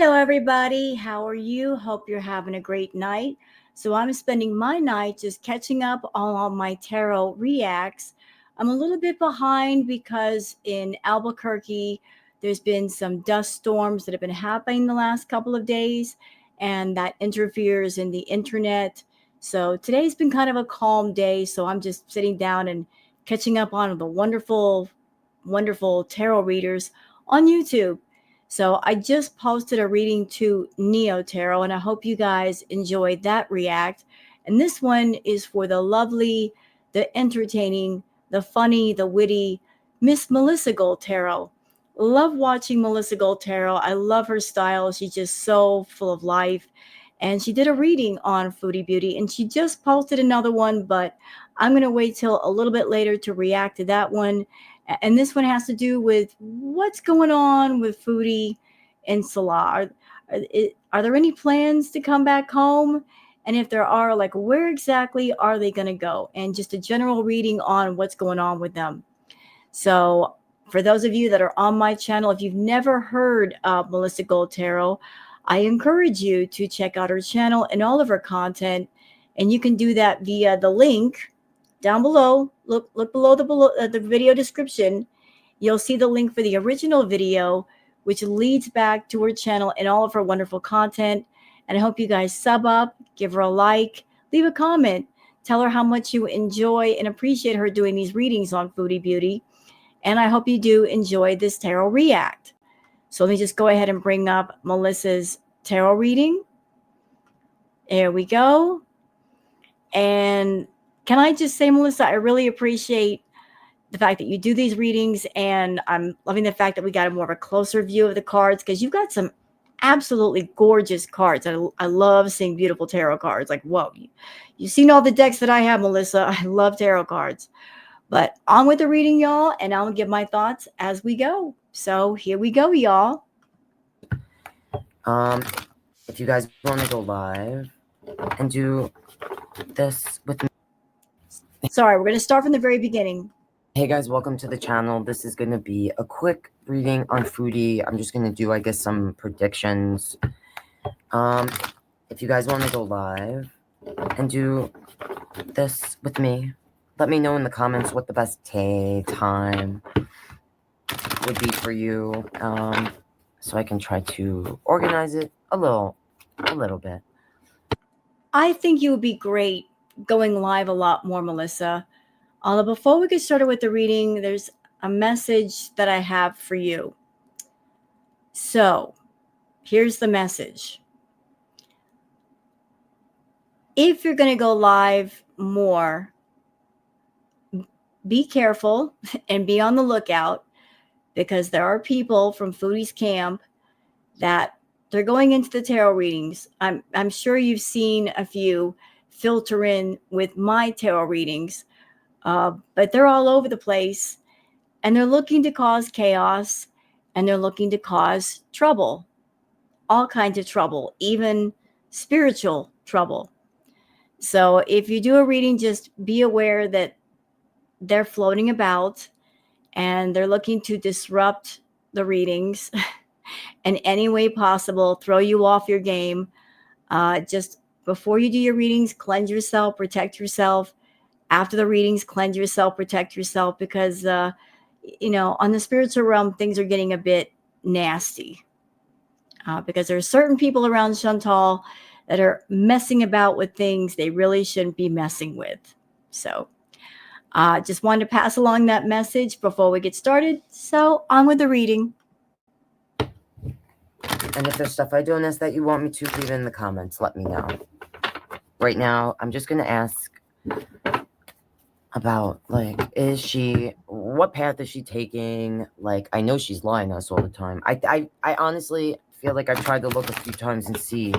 Hello, everybody. How are you? Hope you're having a great night. So, I'm spending my night just catching up on all my tarot reacts. I'm a little bit behind because in Albuquerque, there's been some dust storms that have been happening the last couple of days, and that interferes in the internet. So, today's been kind of a calm day. So, I'm just sitting down and catching up on the wonderful tarot readers on YouTube. So I just posted a reading to Neo Tarot, and I hope you guys enjoyed that react. And this one is for the lovely, the entertaining, the funny, the witty Miss Melissa Gold Tarot. Love watching Melissa Gold Tarot. I love her style. She's just so full of life. And she did a reading on Foodie Beauty, and she just posted another one, but I'm going to wait till a little bit later to react to that one. And this one has to do with what's going on with Foodie and Salah. Are there any plans to come back home? And if there are, like, where exactly are they going to go? And just a general reading on what's going on with them. So, for those of you that are on my channel, if you've never heard of Melissa Gold Tarot, I encourage you to check out her channel and all of her content. And you can do that via the link down below. Look below the video description. You'll see the link for the original video, which leads back to her channel and all of her wonderful content. And I hope you guys sub up, give her a like, leave a comment, tell her how much you enjoy and appreciate her doing these readings on Foodie Beauty. And I hope you do enjoy this tarot react. So let me just go ahead and bring up Melissa's tarot reading. There we go. And can I just say, Melissa, I really appreciate the fact that you do these readings, and I'm loving the fact that we got a more of a closer view of the cards, because you've got some absolutely gorgeous cards. I love seeing beautiful tarot cards. Like, whoa, you've seen all the decks that I have, Melissa. I love tarot cards. But on with the reading, y'all, and I'll give my thoughts as we go. So here we go, y'all. If you guys want to go live and do this with me. Sorry, we're going to start from the very beginning. Hey guys, welcome to the channel. This is going to be a quick reading on Foodie. I'm just going to do, I guess, some predictions. If you guys want to go live and do this with me, let me know in the comments what the best time would be for you, so I can try to organize it a little bit. I think you would be great going live a lot more, Melissa. Although before we get started with the reading, there's a message that I have for you. So here's the message. If you're going to go live more, be careful and be on the lookout, because there are people from Foodie's camp that they're going into the tarot readings. I'm sure you've seen a few filter in with my tarot readings, but they're all over the place, and they're looking to cause chaos, and they're looking to cause trouble, all kinds of trouble, even spiritual trouble. So if you do a reading, just be aware that they're floating about and they're looking to disrupt the readings in any way possible, throw you off your game. Just before you do your readings, cleanse yourself, protect yourself. After the readings, cleanse yourself, protect yourself, because, on the spiritual realm, things are getting a bit nasty. Because there are certain people around Chantal that are messing about with things they really shouldn't be messing with. So just wanted to pass along that message before we get started. So on with the reading. And if there's stuff I don't ask that you want me to, leave it in the comments. Let me know. Right now, I'm just going to ask about, like, what path is she taking? Like, I know she's lying to us all the time. I honestly feel like I tried to look a few times and see.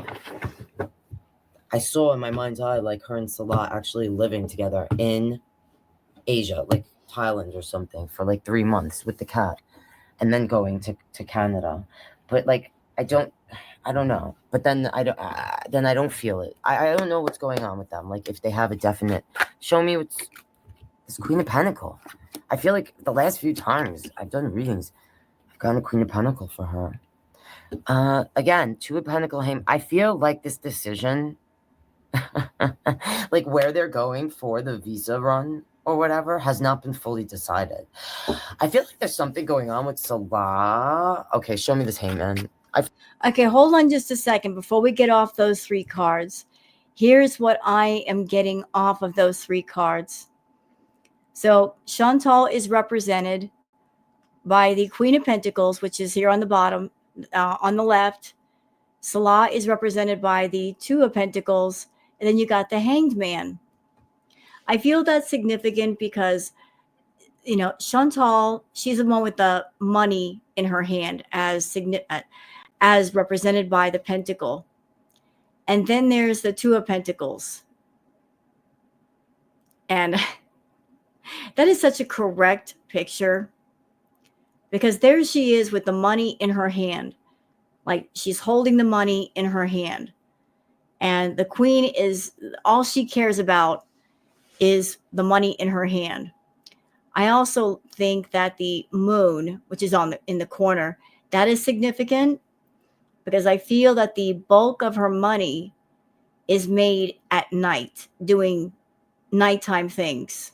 I saw in my mind's eye, like, her and Salah actually living together in Asia, like Thailand or something, for like 3 months with the cat, and then going to Canada. But, like, I don't know. But then I don't feel it. I don't know what's going on with them. Like, if they have a definite, show me what's this Queen of Pentacles. I feel like the last few times I've done readings, I've gotten a Queen of Pentacles for her. Again, Two of Pentacle Hame. I feel like this decision, like where they're going for the visa run or whatever, has not been fully decided. I feel like there's something going on with Salah. Okay, show me this Heyman. Okay, hold on just a second before we get off those three cards. Here's what I am getting off of those three cards. So Chantal is represented by the Queen of Pentacles, which is here on the bottom, on the left. Salah is represented by the Two of Pentacles, and then you got the Hanged Man. I feel that's significant because, Chantal, she's the one with the money in her hand as represented by the pentacle. And then there's the Two of Pentacles. And that is such a correct picture because there she is with the money in her hand. Like she's holding the money in her hand. And the queen is all she cares about is the money in her hand. I also think that the moon, which is in the corner, that is significant because I feel that the bulk of her money is made at night, doing nighttime things.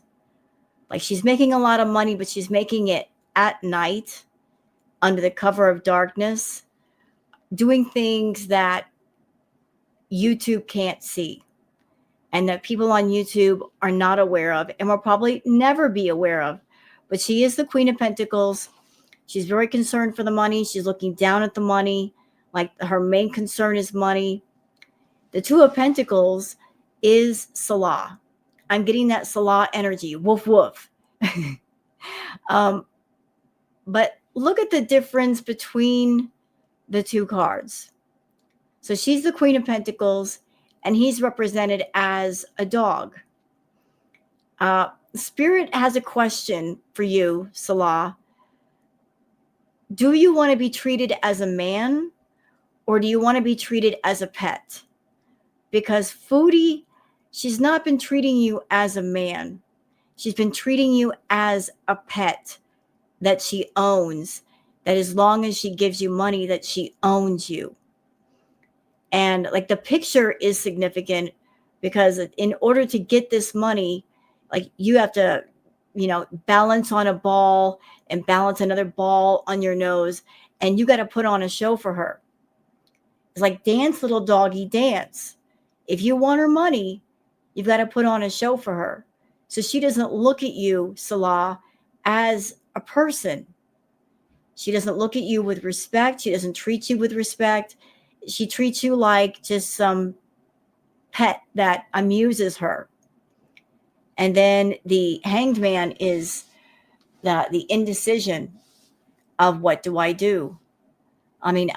Like she's making a lot of money, but she's making it at night under the cover of darkness, doing things that YouTube can't see and that people on YouTube are not aware of and will probably never be aware of. But she is the Queen of Pentacles. She's very concerned for the money. She's looking down at the money. Like her main concern is money. The Two of Pentacles is Salah. I'm getting that Salah energy. Woof, woof. But look at the difference between the two cards. So she's the Queen of Pentacles, and he's represented as a dog. Spirit has a question for you, Salah. Do you want to be treated as a man, or do you want to be treated as a pet? Because Foodie, she's not been treating you as a man. She's been treating you as a pet that she owns, that as long as she gives you money, that she owns you. And like the picture is significant because in order to get this money, like you have to, balance on a ball and balance another ball on your nose, and you got to put on a show for her. It's like dance, little doggy, dance. If you want her money, you've got to put on a show for her. So she doesn't look at you, Salah, as a person. She doesn't look at you with respect. She doesn't treat you with respect. She treats you like just some pet that amuses her. And then the Hanged Man is the indecision of what do I do? I mean,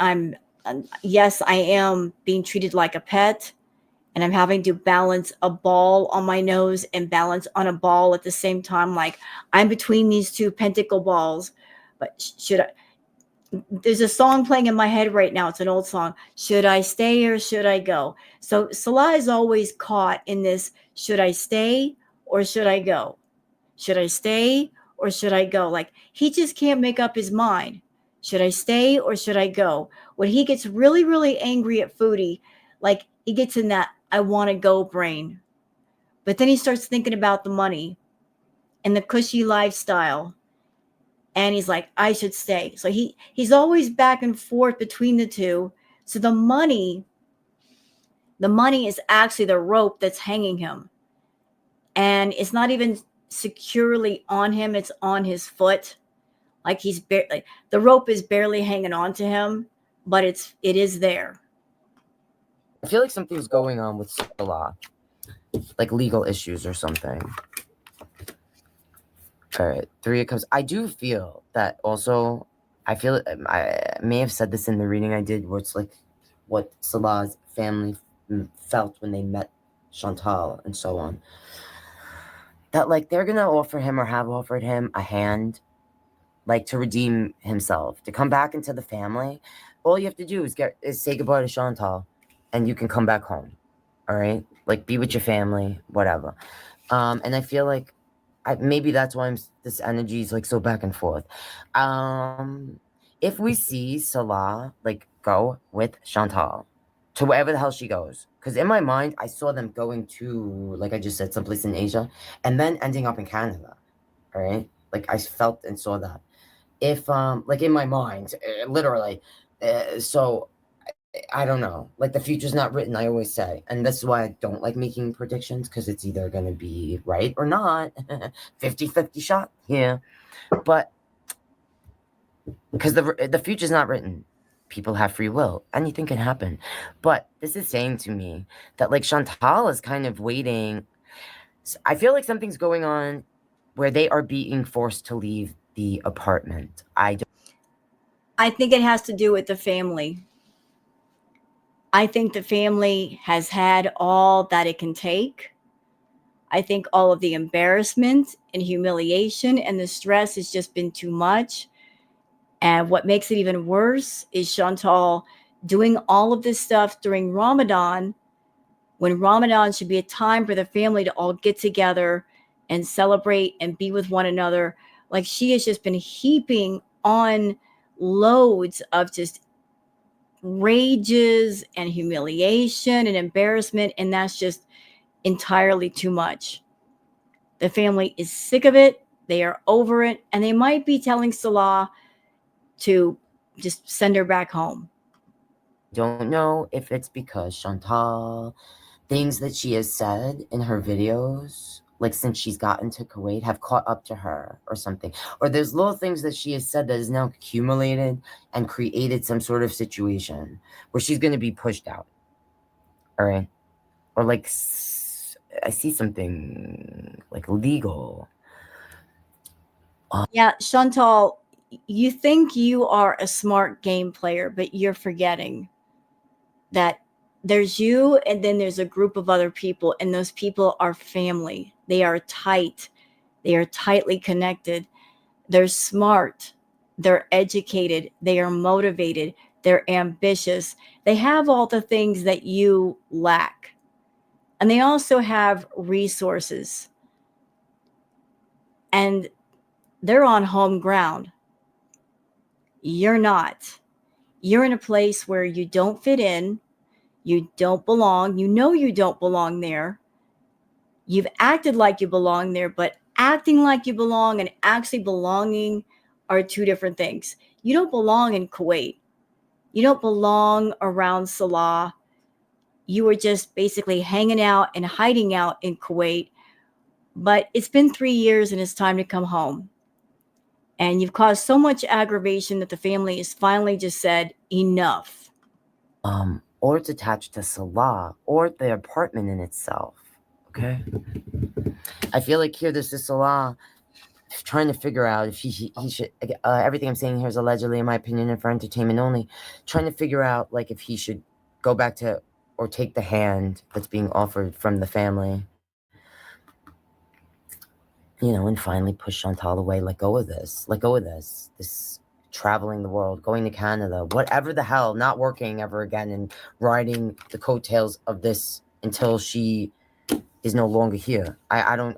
yes, I am being treated like a pet, and I'm having to balance a ball on my nose and balance on a ball at the same time. Like I'm between these two pentacle balls. But should I? There's a song playing in my head right now. It's an old song. Should I stay or should I go? So Salah is always caught in this, should I stay or should I go? Should I stay or should I go? Like he just can't make up his mind. Should I stay or should I go? When he gets really, really angry at Foodie, like he gets in that I want to go brain. But then he starts thinking about the money and the cushy lifestyle. And he's like, I should stay. So he's always back and forth between the two. So the money is actually the rope that's hanging him. And it's not even securely on him, it's on his foot. Like like the rope is barely hanging on to him, but it is there. I feel like something's going on with Salah, like legal issues or something. All right, Three of Cups. I do feel that also. I feel I may have said this in the reading I did, where it's like what Salah's family felt when they met Chantal and so on. That like they're gonna offer him or have offered him a hand, like to redeem himself, to come back into the family. All you have to do is say goodbye to Chantal, and you can come back home. All right, like be with your family, whatever. And I feel like maybe that's why this energy is like so back and forth. if we see Salah like go with Chantal to wherever the hell she goes, because in my mind I saw them going to, like I just said, someplace in Asia, and then ending up in Canada. All right, like I felt and saw that. If like in my mind, literally, so I don't know. Like the future's not written, I always say. And that's why I don't like making predictions, because it's either going to be right or not. 50-50 shot. Yeah. But because the future's not written. People have free will. Anything can happen. But this is saying to me that like Chantal is kind of waiting. I feel like something's going on where they are being forced to leave the apartment. I think it has to do with the family. I think the family has had all that it can take. I think all of the embarrassment and humiliation and the stress has just been too much. And what makes it even worse is Chantal doing all of this stuff during Ramadan, when Ramadan should be a time for the family to all get together and celebrate and be with one another. Like she has just been heaping on loads of just rages and humiliation and embarrassment. And that's just entirely too much. The family is sick of it. They are over it. And they might be telling Salah to just send her back home. Don't know if it's because Chantal, things that she has said in her videos, like since she's gotten to Kuwait, have caught up to her or something. Or there's little things that she has said that is now accumulated and created some sort of situation where she's going to be pushed out. All right. Or like, I see something like legal. Yeah, Chantal, you think you are a smart game player, but you're forgetting that there's you and then there's a group of other people, and those people are family. They are tight, they are tightly connected, they're smart, they're educated, they are motivated, they're ambitious, they have all the things that you lack. And they also have resources, and they're on home ground. You're not. You're in a place where you don't fit in, you don't belong, you know you don't belong there. You've acted like you belong there, but acting like you belong and actually belonging are two different things. You don't belong in Kuwait. You don't belong around Salah. You were just basically hanging out and hiding out in Kuwait. But it's been 3 years and it's time to come home. And you've caused so much aggravation that the family has finally just said, enough. Or it's attached to Salah or the apartment in itself. Okay. I feel like here this is Salah trying to figure out if he should. Everything I'm saying here is allegedly, in my opinion, and for entertainment only. Trying to figure out like if he should go back to or take the hand that's being offered from the family. And finally push Chantal away. Let go of this. Let go of this. This traveling the world, going to Canada, whatever the hell, not working ever again, and riding the coattails of this until she is no longer here. I don't.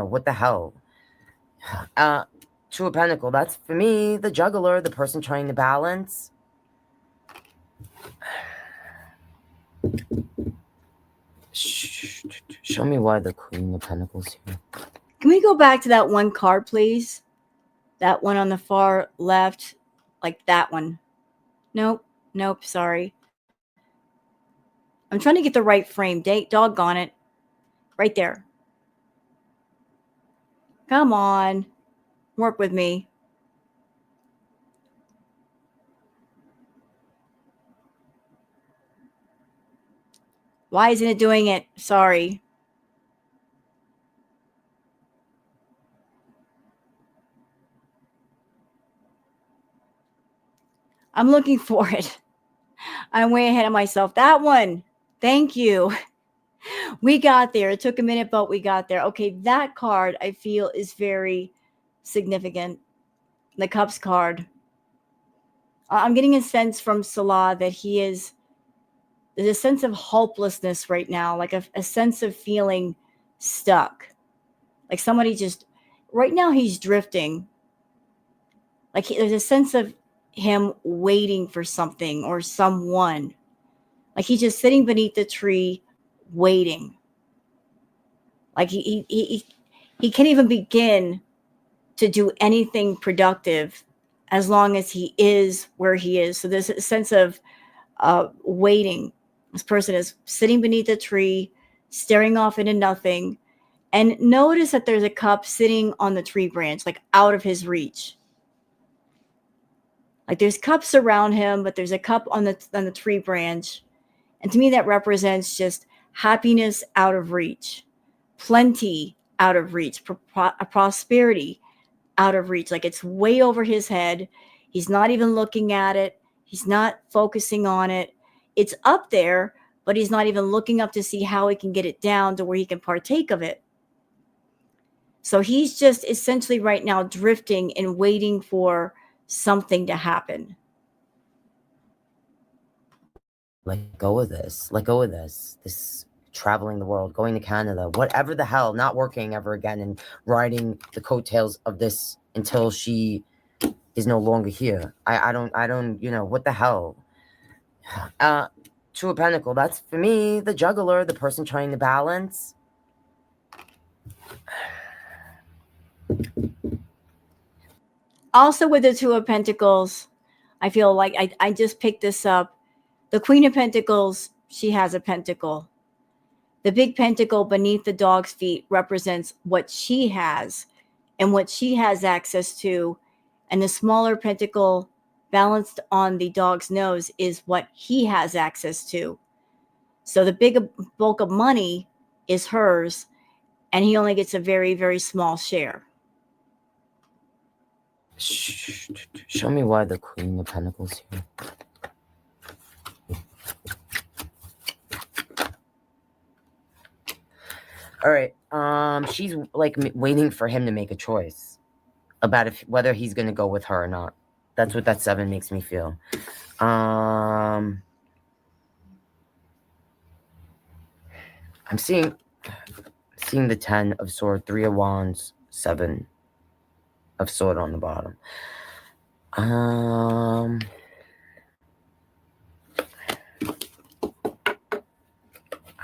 What the hell. Two of Pentacle, that's for me, the juggler, the person trying to balance. Show me why the Queen of Pentacles here. Can we go back to that one card, please? That one on the far left, like that one. Nope, sorry. I'm trying to get the right frame. Doggone it. Right there. Come on. Work with me. Why isn't it doing it? Sorry. I'm looking for it. I'm way ahead of myself. That one. Thank you. We got there. It took a minute, but we got there. Okay, that card I feel is very significant. The Cups card. I'm getting a sense from Salah that there's a sense of hopelessness right now, like a sense of feeling stuck. Like somebody just, right now he's drifting. Like there's a sense of him waiting for something or someone. Like he's just sitting beneath the tree waiting. Like he can't even begin to do anything productive as long as he is where he is. So there's a sense of waiting. This person is sitting beneath a tree, staring off into nothing. And notice that there's a cup sitting on the tree branch, like out of his reach. Like there's cups around him, but there's a cup on the tree branch. And to me, that represents just happiness out of reach, plenty out of reach, prosperity out of reach. Like it's way over his head. He's not even looking at it. He's not focusing on it. It's up there, but he's not even looking up to see how he can get it down to where he can partake of it. So he's just essentially right now drifting and waiting for something to happen. Let go of this. Let go of this. This traveling the world, going to Canada, whatever the hell, not working ever again and riding the coattails of this until she is no longer here. I don't, what the hell? Two of Pentacle, that's for me, the juggler, the person trying to balance. Also, with the Two of Pentacles, I feel like I just picked this up. The Queen of Pentacles, she has a pentacle. The big pentacle beneath the dog's feet represents what she has and what she has access to. And the smaller pentacle balanced on the dog's nose is what he has access to. So the big bulk of money is hers, and he only gets a very, very small share. Show me why the Queen of Pentacles here. All right. She's like waiting for him to make a choice about whether he's gonna go with her or not. That's what that 7 makes me feel. I'm seeing the 10 of Sword, 3 of Wands, 7 of Sword on the bottom.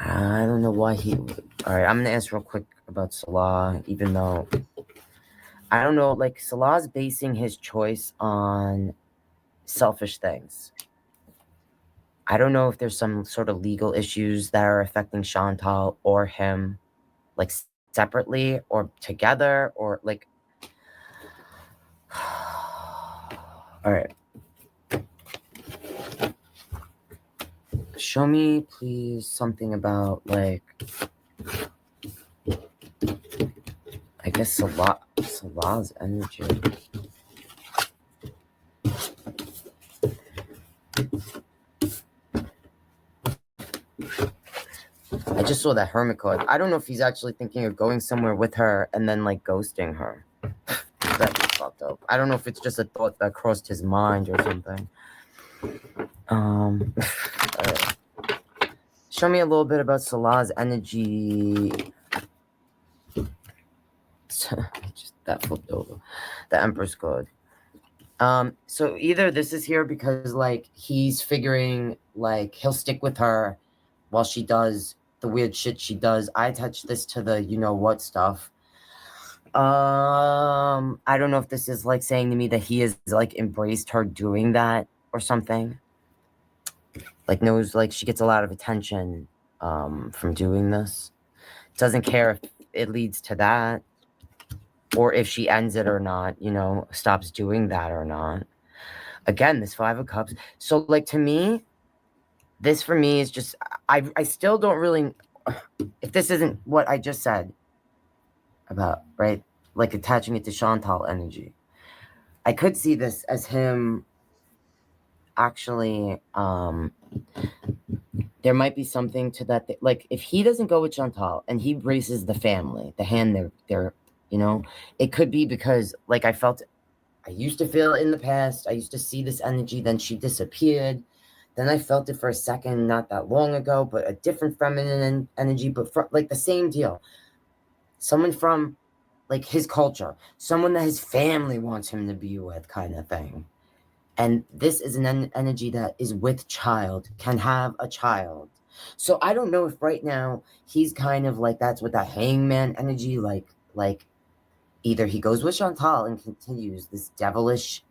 I don't know why he. All right, I'm gonna ask real quick about Salah, even though I don't know. Like Salah's basing his choice on selfish things. I don't know if there's some sort of legal issues that are affecting Chantal or him, like separately or together, or like. All right. Show me, please, something about, like, I guess Salah's energy. I just saw that Hermit card. I don't know if he's actually thinking of going somewhere with her and then, like, ghosting her. That's fucked up. I don't know if it's just a thought that crossed his mind or something. Right. Show me a little bit about Salah's energy. Just that flipped over. The Empress card. So either this is here because like he's figuring like he'll stick with her while she does the weird shit she does. I attach this to the you know what stuff. I don't know if this is like saying to me that he has like embraced her doing that or something. Like knows like she gets a lot of attention from doing this. Doesn't care if it leads to that or if she ends it or not, you know, stops doing that or not. Again, this 5 of Cups. So like to me, this for me is just I still don't really, if this isn't what I just said about, right? Like attaching it to Chantal energy. I could see this as him actually there might be something to that. Like if he doesn't go with Chantal and he braces the family, the hand they're you know, it could be because like I used to feel it in the past. I used to see this energy, then she disappeared. Then I felt it for a second, not that long ago, but a different feminine energy, but like the same deal. Someone from like his culture, someone that his family wants him to be with, kind of thing. And this is an energy that is with child, can have a child. So I don't know if right now he's kind of like, that's what that hangman energy, like either he goes with Chantal and continues this devilish,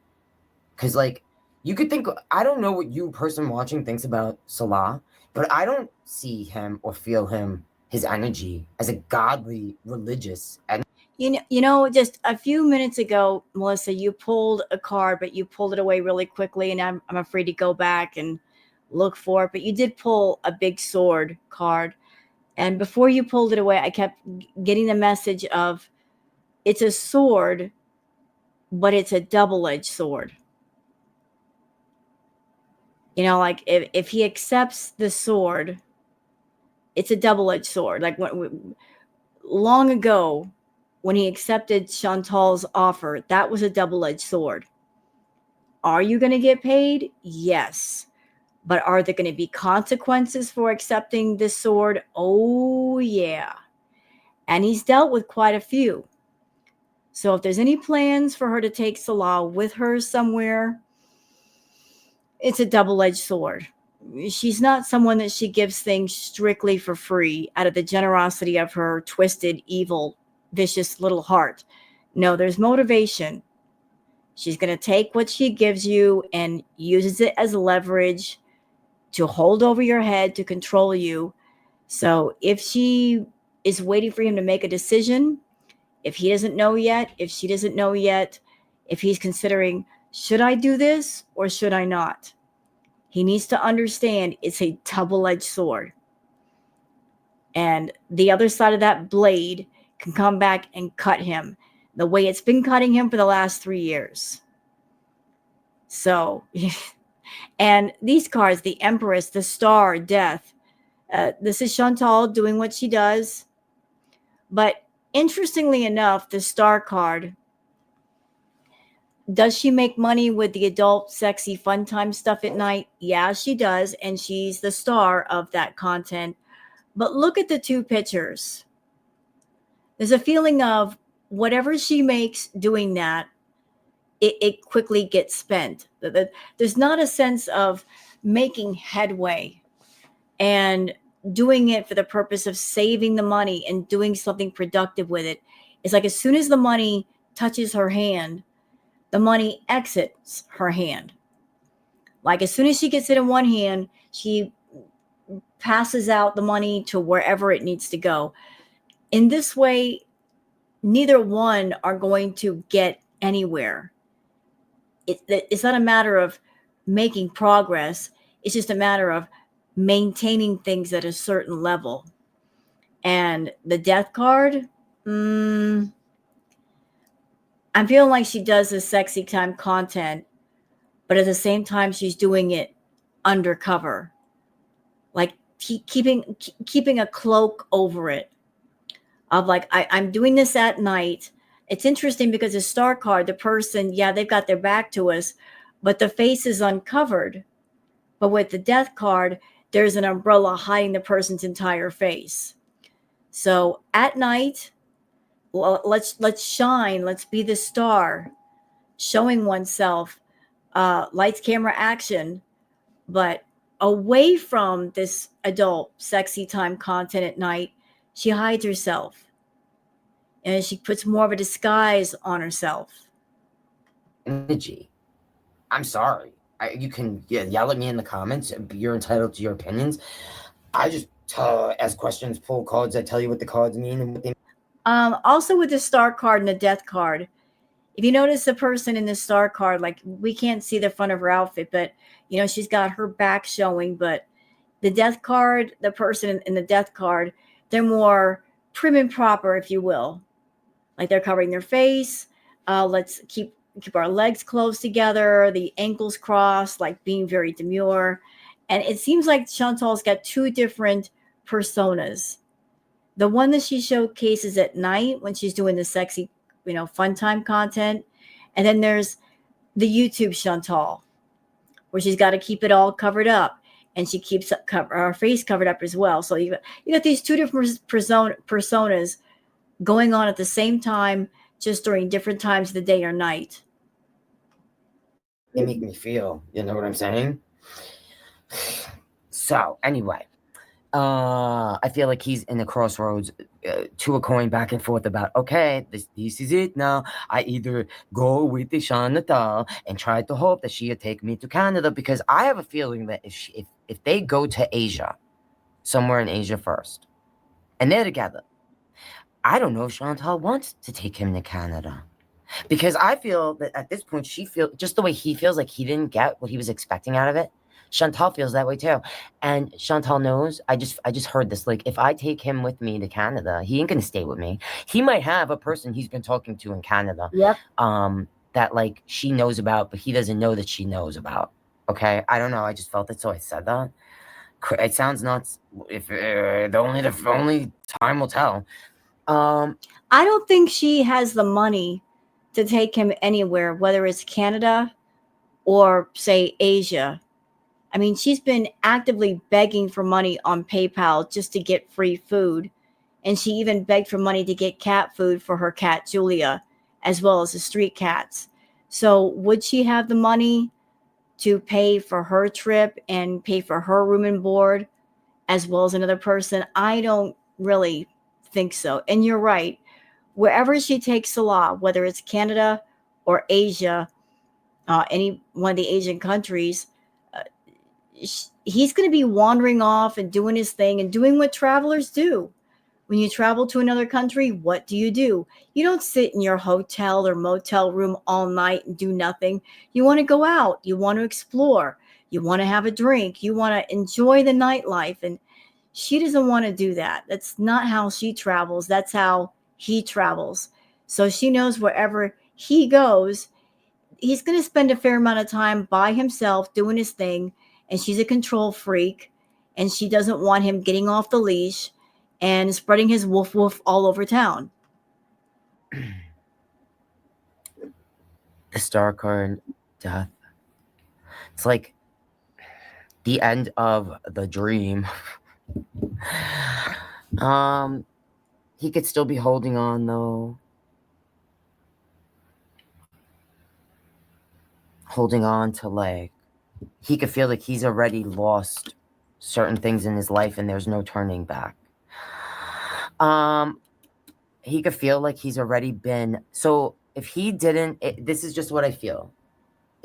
because like you could think, I don't know what you person watching thinks about Salah, but I don't see him or feel him, his energy as a godly religious energy. Just a few minutes ago, Melissa, you pulled a card, but you pulled it away really quickly, and I'm afraid to go back and look for it. But you did pull a big sword card, and before you pulled it away, I kept getting the message of it's a sword, but it's a double-edged sword. Like if he accepts the sword, it's a double-edged sword. Like long ago, when he accepted Chantal's offer, that was a double-edged sword. Are you going to get paid? Yes. But are there going to be consequences for accepting this sword? Oh, yeah. And he's dealt with quite a few. So if there's any plans for her to take Salah with her somewhere, it's a double-edged sword. She's not someone that she gives things strictly for free out of the generosity of her twisted, evil, vicious little heart. No, there's motivation. She's going to take what she gives you and uses it as leverage to hold over your head, to control you. So if she is waiting for him to make a decision, if he doesn't know yet, if she doesn't know yet, if he's considering, should I do this or should I not? He needs to understand it's a double-edged sword. And the other side of that blade can come back and cut him the way it's been cutting him for the last 3 years. So, and these cards, the Empress, the Star, Death, this is Chantal doing what she does. But interestingly enough, the Star card, does she make money with the adult, sexy, fun time stuff at night? Yeah, she does. And she's the star of that content. But look at the two pictures. There's a feeling of whatever she makes doing that, it quickly gets spent. There's not a sense of making headway and doing it for the purpose of saving the money and doing something productive with it. It's like as soon as the money touches her hand, the money exits her hand. Like as soon as she gets it in one hand, she passes out the money to wherever it needs to go. In this way, neither one are going to get anywhere. It's not a matter of making progress. It's just a matter of maintaining things at a certain level. And the death card, I'm feeling like she does the sexy time content, but at the same time, she's doing it undercover, like keeping a cloak over it. Of like, I'm doing this at night. It's interesting because the Star card, the person, yeah, they've got their back to us, but the face is uncovered. But with the death card, there's an umbrella hiding the person's entire face. So at night, well, let's shine. Let's be the star, showing oneself. Lights, camera, action. But away from this adult, sexy time content at night, she hides herself, and she puts more of a disguise on herself. Energy. I'm sorry. You can yell at me in the comments. You're entitled to your opinions. I just ask questions, pull cards. I tell you what the cards mean and what they. Also, with the Star card and the Death card, if you notice the person in the Star card, like we can't see the front of her outfit, but she's got her back showing. But the Death card, the person in the Death card, they're more prim and proper, if you will. Like they're covering their face. Let's keep our legs close together, the ankles crossed, like being very demure. And it seems like Chantal's got two different personas. The one that she showcases at night when she's doing the sexy, fun time content. And then there's the YouTube Chantal, where she's got to keep it all covered up. And she keeps her face covered up as well. So you got these two different personas going on at the same time, just during different times of the day or night. they make me feel. You know what I'm saying? So anyway, I feel like he's in the crossroads to a coin back and forth about, okay, this is it now. I either go with the Chantal and try to hope that she'll take me to Canada, because I have a feeling that if they go to Asia, somewhere in Asia first, and they're together, I don't know if Chantal wants to take him to Canada. Because I feel that at this point, she feels just the way he feels like he didn't get what he was expecting out of it. Chantal feels that way too, and Chantal knows. I just heard this. Like, if I take him with me to Canada, he ain't gonna stay with me. He might have a person he's been talking to in Canada, Yep. that like she knows about, but he doesn't know that she knows about. Okay, I don't know. I just felt it, so I said that. It sounds nuts. If the only time will tell. Um, I don't think she has the money to take him anywhere, whether it's Canada or, say, Asia. I mean, she's been actively begging for money on PayPal just to get free food. And she even begged for money to get cat food for her cat, Julia, as well as the street cats. So, would she have the money to pay for her trip and pay for her room and board as well as another person? I don't really think so. And you're right. Wherever she takes Salah, whether it's Canada or Asia, any one of the Asian countries, uh, he's going to be wandering off and doing his thing and doing what travelers do. When you travel to another country, what do? You don't sit in your hotel or motel room all night and do nothing. You want to go out, you want to explore, you want to have a drink, you want to enjoy the nightlife. And she doesn't want to do that. That's not how she travels. That's how he travels. So she knows wherever he goes, he's going to spend a fair amount of time by himself doing his thing. And she's a control freak. And she doesn't want him getting off the leash and spreading his woof woof all over town. the star card, death. It's like the end of the dream. um, he could still be holding on though. Holding on to, like, he could feel like he's already lost certain things in his life and there's no turning back. Um, he could feel like he's already been, so if he didn't, this is just what I feel.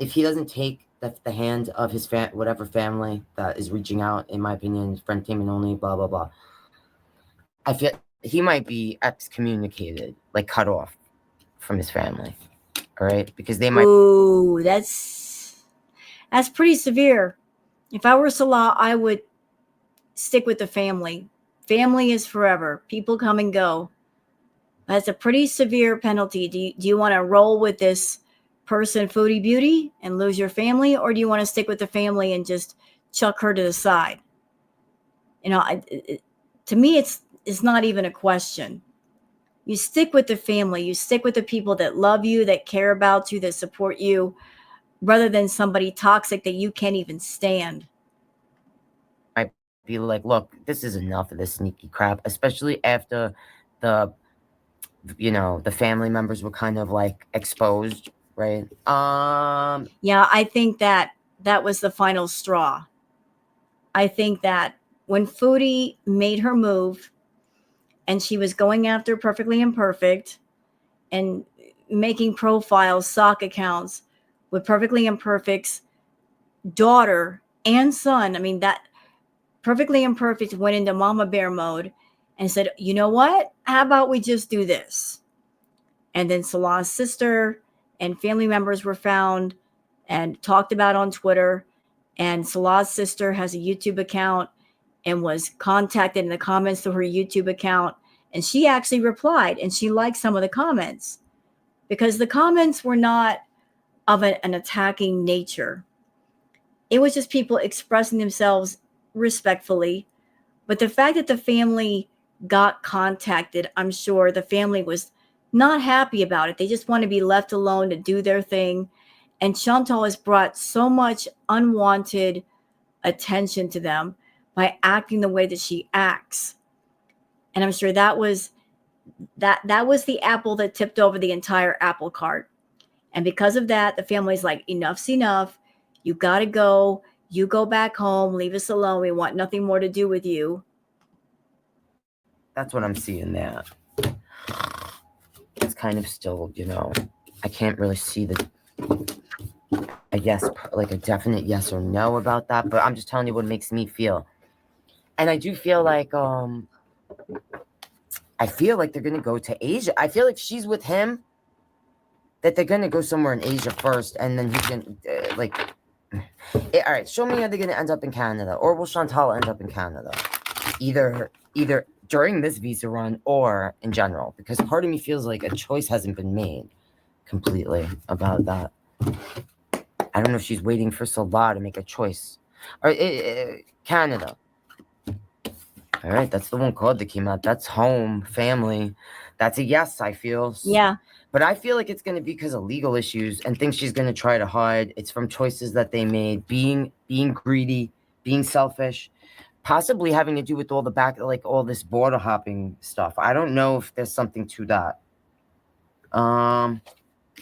If he doesn't take the hand of his whatever family that is reaching out, in my opinion, friend team and only, blah blah blah, I feel he might be excommunicated, like cut off from his family. All right, because they might. Ooh, that's pretty severe. If I were Salah, I would stick with the family. Family is forever. People come and go. That's a pretty severe penalty. Do you want to roll with this person, Foodie Beauty, and lose your family, or do you want to stick with the family and just chuck her to the side? To me, it's not even a question. You stick with the family. You stick with the people that love you, that care about you, that support you, rather than somebody toxic that you can't even stand. Might be like, look, this is enough of this sneaky crap, especially after the the family members were kind of like exposed, right? Yeah, I think that was the final straw. I think that when Foodie made her move and she was going after Perfectly Imperfect and making profiles, sock accounts with Perfectly Imperfect's daughter and son. I mean, that Perfectly Imperfect went into Mama Bear mode and said, you know what? How about we just do this? And then Salah's sister and family members were found and talked about on Twitter. And Salah's sister has a YouTube account and was contacted in the comments through her YouTube account. And she actually replied and she liked some of the comments because the comments were not of an attacking nature. It was just people expressing themselves respectfully. But the fact that the family got contacted, I'm sure the family was not happy about it. They just want to be left alone to do their thing. And Chantal has brought so much unwanted attention to them by acting the way that she acts. And I'm sure that was the apple that tipped over the entire apple cart. And because of that, the family's like, enough's enough. You got to go. You go back home. Leave us alone. We want nothing more to do with you. That's what I'm seeing there. It's kind of still, I can't really see a yes, like a definite yes or no about that, but I'm just telling you what makes me feel. And I do feel like, I feel like they're going to go to Asia. I feel like she's with him, that they're going to go somewhere in Asia first, and then he's going to, all right, show me how they're going to end up in Canada, or will Chantal end up in Canada? Either during this visa run or in general, because part of me feels like a choice hasn't been made completely about that. I don't know if she's waiting for Salah to make a choice. Or Canada. All right, that's the one card that came out. That's home, family. That's a yes, I feel. Yeah. But I feel like it's going to be because of legal issues and things she's going to try to hide. It's from choices that they made, being greedy, being selfish, possibly having to do with all the all this border hopping stuff. I don't know if there's something to that. All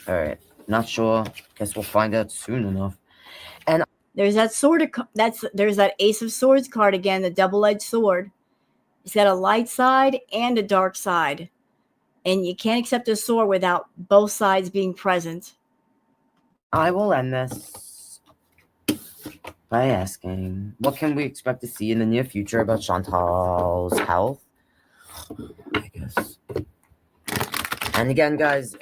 right, not sure. Guess we'll find out soon enough. And there's that there's that Ace of Swords card again, the double-edged sword. It's got a light side and a dark side. And you can't accept a sword without both sides being present. I will end this by asking, what can we expect to see in the near future about Chantal's health? I guess. And again, guys,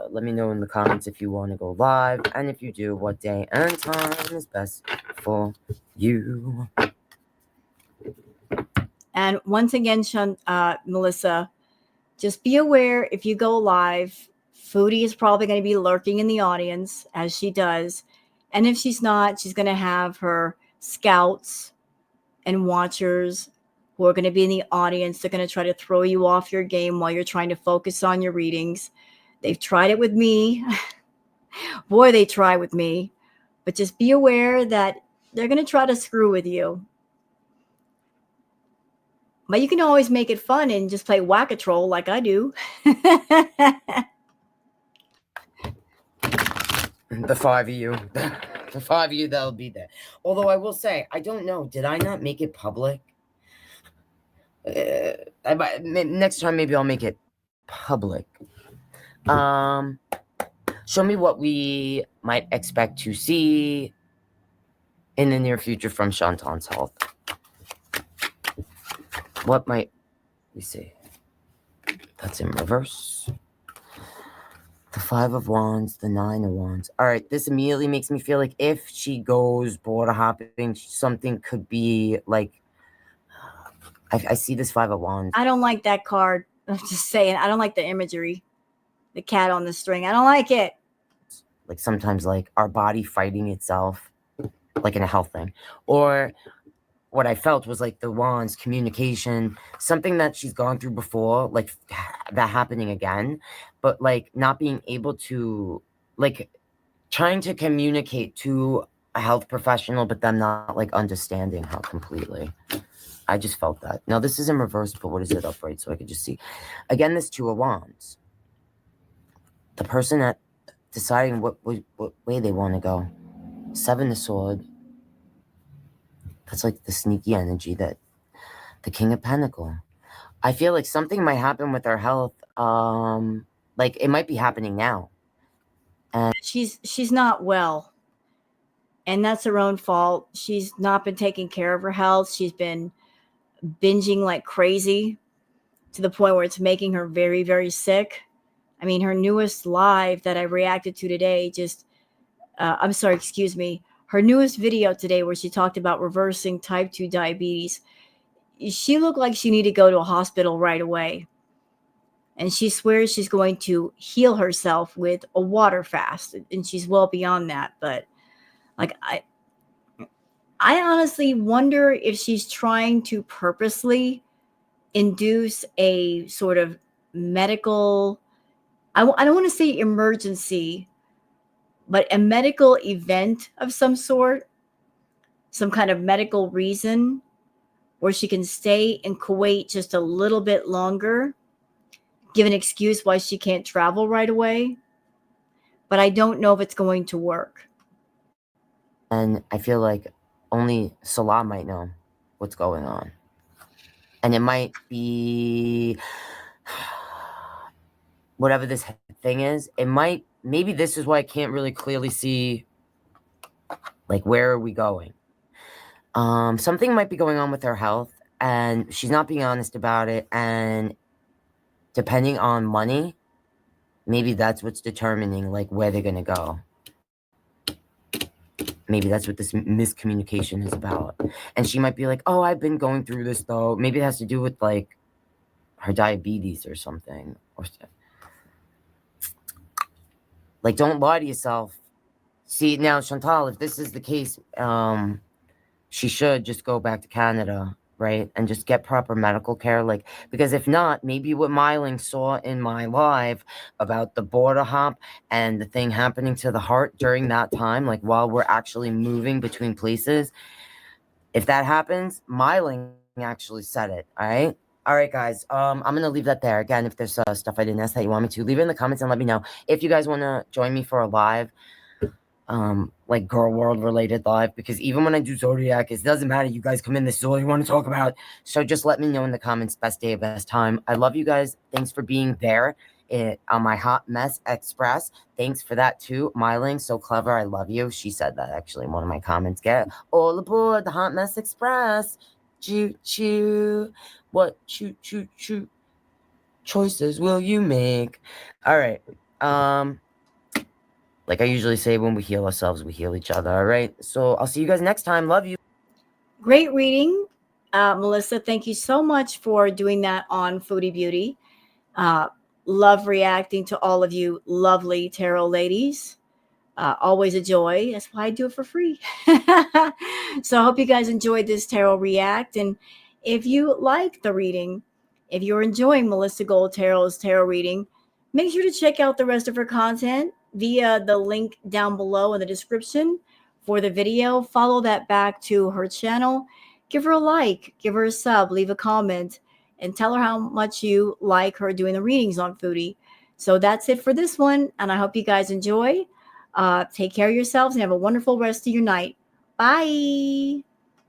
let me know in the comments if you want to go live, and if you do, what day and time is best for you. And once again, Melissa, just be aware if you go live, Foodie is probably going to be lurking in the audience, as she does. And if she's not, she's going to have her scouts and watchers who are going to be in the audience. They're going to try to throw you off your game while you're trying to focus on your readings. They've tried it with me. Boy, they try with me. But just be aware that they're going to try to screw with you. But you can always make it fun and just play whack-a-troll like I do. The five of you. The five of you that'll be there. Although I will say, I don't know. Did I not make it public? Next time, maybe I'll make it public. Show me what we might expect to see in the near future from Chantal's health. What might we see? That's in reverse. The 5 of Wands, the 9 of Wands. All right, this immediately makes me feel like if she goes border hopping, something could be like, I see this 5 of Wands. I don't like that card. I'm just saying, I don't like the imagery. The cat on the string. I don't like it. Like sometimes like our body fighting itself, like in a health thing. Or what I felt was like the Wands, communication, something that she's gone through before, like that happening again, but like not being able to, like trying to communicate to a health professional, but them not like understanding how completely. I just felt that. Now this is in reverse, but what is it upright? So I could just see. Again, this 2 of Wands. The person that deciding what way they want to go. 7 of Swords. That's like the sneaky energy that the King of Pentacles. I feel like something might happen with her health. Like it might be happening now. And she's not well. And that's her own fault. She's not been taking care of her health. She's been binging like crazy to the point where it's making her very, very sick. I mean, her newest live that I reacted to today her newest video today where she talked about reversing type 2 diabetes. She looked like she needed to go to a hospital right away. And she swears she's going to heal herself with a water fast. And she's well beyond that. But like, I honestly wonder if she's trying to purposely induce a sort of medical, I don't want to say emergency, but a medical event of some sort, some kind of medical reason where she can stay in Kuwait just a little bit longer, give an excuse why she can't travel right away. but I don't know if it's going to work. And I feel like only Salah might know what's going on. And it might be whatever this thing is. It might, maybe this is why I can't really clearly see, like, where are we going? Something might be going on with her health, and she's not being honest about it. And depending on money, maybe that's what's determining, like, where they're gonna go. Maybe that's what this miscommunication is about. And she might be like, oh, I've been going through this, though. Maybe it has to do with, like, her diabetes or something. Or like, don't lie to yourself. See, now, Chantal, if this is the case, she should just go back to Canada, right? And just get proper medical care. Like, because if not, maybe what Myling saw in my live about the border hop and the thing happening to the heart during that time, like while we're actually moving between places, if that happens, Myling actually said it. All right, guys. I'm gonna leave that there. Again, if there's stuff I didn't ask that you want me to, leave it in the comments and let me know. If you guys want to join me for a live, like girl world related live, because even when I do Zodiac, it doesn't matter. You guys come in, this is all you want to talk about. So just let me know in the comments, best day, best time. I love you guys. Thanks for being there on my Hot Mess Express. Thanks for that too, Myling. So clever. I love you. She said that actually in one of my comments. Get all aboard the Hot Mess Express. Choo choo. What choo choo choo choices will you make? All right. Like I usually say, when we heal ourselves, we heal each other. All right. So I'll see you guys next time. Love you. Great reading, Melissa. Thank you so much for doing that on Foodie Beauty. Uh, love reacting to all of you lovely tarot ladies. Always a joy. That's why I do it for free. So I hope you guys enjoyed this tarot react. And if you like the reading, if you're enjoying Melissa Gold Tarot's tarot reading, make sure to check out the rest of her content via the link down below in the description for the video. Follow that back to her channel. Give her a like, give her a sub, leave a comment, and tell her how much you like her doing the readings on Foodie. So that's it for this one, and I hope you guys enjoy. Take care of yourselves and have a wonderful rest of your night. Bye.